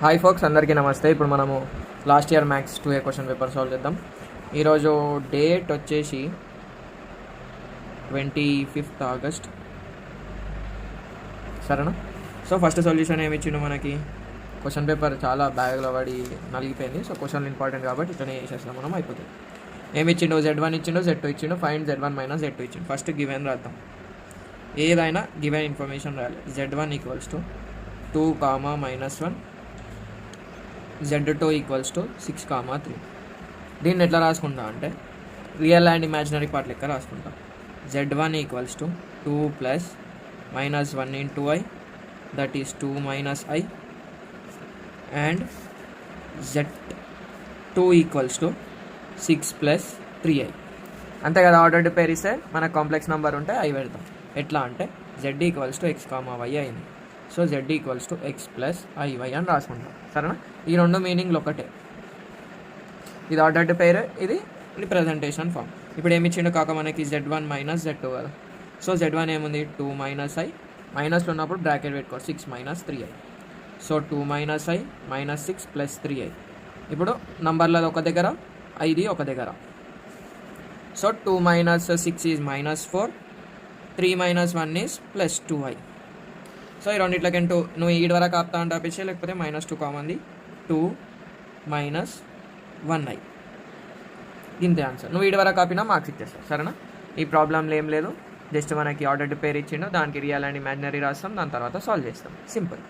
Hi folks, అందరికీ నమస్తే. ఇప్పుడు మనము last year maths 2A question paper solve చేద్దాం. ఈరోజు డేట్ వచ్చేసి 25th ఆగస్ట్, సరేనా? సో ఫస్ట్ సొల్యూషన్ ఏమి ఇచ్చిండు మనకి? క్వశ్చన్ పేపర్ చాలా బ్యాగ్లో పడి నలిగిపోయింది. సో క్వశ్చన్ ఇంపార్టెంట్ కాబట్టి ఇట్లనే చేసేస్తాం మనం, అయిపోతుంది. ఏమి ఇచ్చిండు? Z1 ఇచ్చిండు, Z2 ఇచ్చిండు. ఫైండ్ Z1 మైనస్ Z2 ఇచ్చిండు. ఫస్ట్ గివెన్ రాద్దాం. ఏదైనా గివెన్ ఇన్ఫర్మేషన్ రాయాలి. Z1 equals to 2, -1, Z2 equals to 6, 3. దీన్ని ఎట్లా రాసుకుంటా అంటే రియల్ అండ్ ఇమాజినరీ పార్ట్ లెక్క రాసుకుంటాం. Z1 equals to 2 plus -1 into I, that is 2 - I, and Z2 equals to 6 plus 3I. అంతే కదా? ఆర్డర్డ్ పేర్ ఇస్తే మనకు కాంప్లెక్స్ నెంబర్ ఉంటే I పెడతాం. ఎట్లా అంటే Z equals to X, Y అయింది. So Z equals to X plus IY అని రాసుకుంటాం, సరేనా? ఈ రెండు మీనింగ్లు ఒకటే. ఇది ఆర్డర్డ్ పేర్, ఇది రిప్రజెంటేషన్ ఫామ్. ఇప్పుడు ఏమి ఇచ్చిండు కాక మనకి? Z1 మైనస్ Z2 కదా. సో Z1 ఏముంది? 2 - I, మైనస్లో ఉన్నప్పుడు బ్రాకెట్ పెట్టుకో, 6 - 3I. So 2 - I minus 6 plus 3I. ఇప్పుడు నంబర్లది ఒక దగ్గర, ఐది ఒక దగ్గర. So 2 - 6 is -4, 3 - 1 is plus 2I. So ఈ రెండిట్లకి నువ్వు ఈడు వరకు ఆపుతా అంటే ఆపేసి, లేకపోతే -2 కామంది, 2 - 1I. ఇంతే ఆన్సర్. నువ్వు ఈడు వరకు ఆపినా మార్క్స్ ఇచ్చేస్తావు, సరేనా? ఈ ప్రాబ్లంలో ఏం లేదు, జస్ట్ మనకి ఆర్డర్డ్ పేర్ ఇచ్చిండు, దానికి రియల్ అండ్ ఇమాజినరీ రాస్తాం, దాని తర్వాత సాల్వ్ చేస్తాం, సింపుల్.